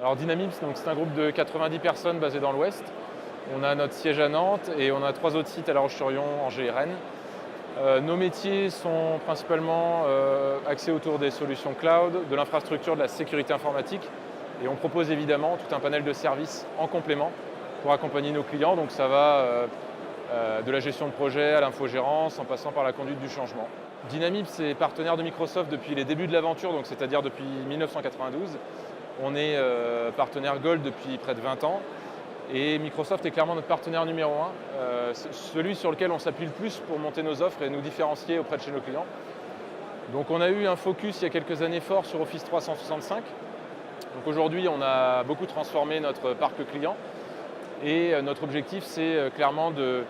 Alors Dynamips, c'est un groupe de 90 personnes basé dans l'Ouest. On a notre siège à Nantes et on a 3 autres sites à La Roche-sur-Yon, Angers et Rennes. Nos métiers sont principalement axés autour des solutions cloud, de l'infrastructure, de la sécurité informatique. Et on propose évidemment tout un panel de services en complément pour accompagner nos clients. Donc ça va de la gestion de projet à l'infogérance en passant par la conduite du changement. Dynamips est partenaire de Microsoft depuis les débuts de l'aventure, donc c'est-à-dire depuis 1992. On est partenaire Gold depuis près de 20 ans et Microsoft est clairement notre partenaire numéro 1, celui sur lequel on s'appuie le plus pour monter nos offres et nous différencier auprès de chez nos clients. Donc on a eu un focus il y a quelques années fort sur Office 365. Donc aujourd'hui on a beaucoup transformé notre parc client et notre objectif c'est clairement de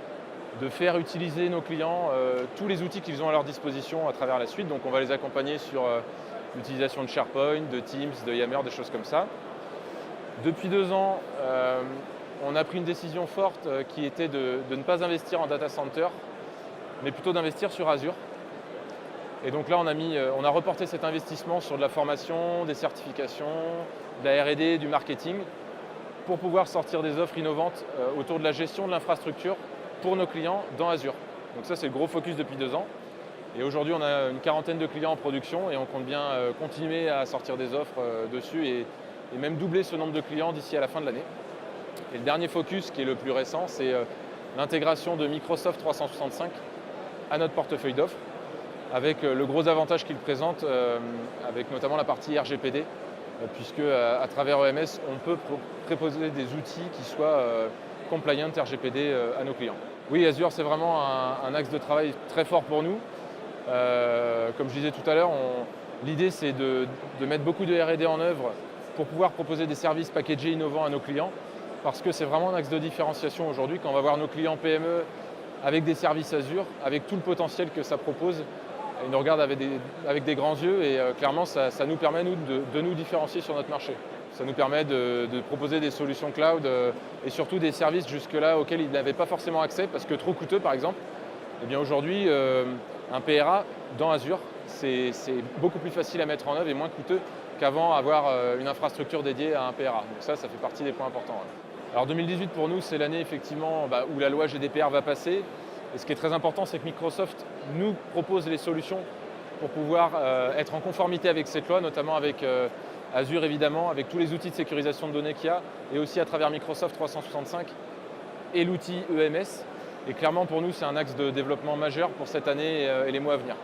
faire utiliser nos clients tous les outils qu'ils ont à leur disposition à travers la suite. Donc on va les accompagner sur l'utilisation de SharePoint, de Teams, de Yammer, des choses comme ça. Depuis 2 ans, on a pris une décision forte qui était de ne pas investir en data center, mais plutôt d'investir sur Azure. Et donc là, on a reporté cet investissement sur de la formation, des certifications, de la R&D, du marketing, pour pouvoir sortir des offres innovantes autour de la gestion de l'infrastructure pour nos clients dans Azure. Donc ça, c'est le gros focus depuis 2 ans. Et aujourd'hui, on a une 40aine de clients en production et on compte bien continuer à sortir des offres dessus et même doubler ce nombre de clients d'ici à la fin de l'année. Et le dernier focus, qui est le plus récent, c'est l'intégration de Microsoft 365 à notre portefeuille d'offres, avec le gros avantage qu'il présente, avec notamment la partie RGPD, puisque à travers EMS, on peut proposer des outils qui soient compliant RGPD à nos clients. Oui, Azure, c'est vraiment un axe de travail très fort pour nous. Comme je disais tout à l'heure, l'idée c'est de mettre beaucoup de R&D en œuvre pour pouvoir proposer des services packagés innovants à nos clients, parce que c'est vraiment un axe de différenciation aujourd'hui. Quand on va voir nos clients PME avec des services Azure, avec tout le potentiel que ça propose, ils nous regardent avec des grands yeux et clairement ça nous permet de nous différencier sur notre marché. Ça nous permet de proposer des solutions cloud et surtout des services jusque-là auxquels ils n'avaient pas forcément accès parce que trop coûteux par exemple. Eh bien aujourd'hui, un PRA dans Azure, c'est beaucoup plus facile à mettre en œuvre et moins coûteux qu'avant avoir une infrastructure dédiée à un PRA. Donc ça fait partie des points importants. Ouais. Alors 2018 pour nous, c'est l'année effectivement où la loi GDPR va passer. Et ce qui est très important, c'est que Microsoft nous propose les solutions pour pouvoir être en conformité avec cette loi, notamment avec Azure évidemment, avec tous les outils de sécurisation de données qu'il y a, et aussi à travers Microsoft 365 et l'outil EMS. Et clairement pour nous, c'est un axe de développement majeur pour cette année et les mois à venir.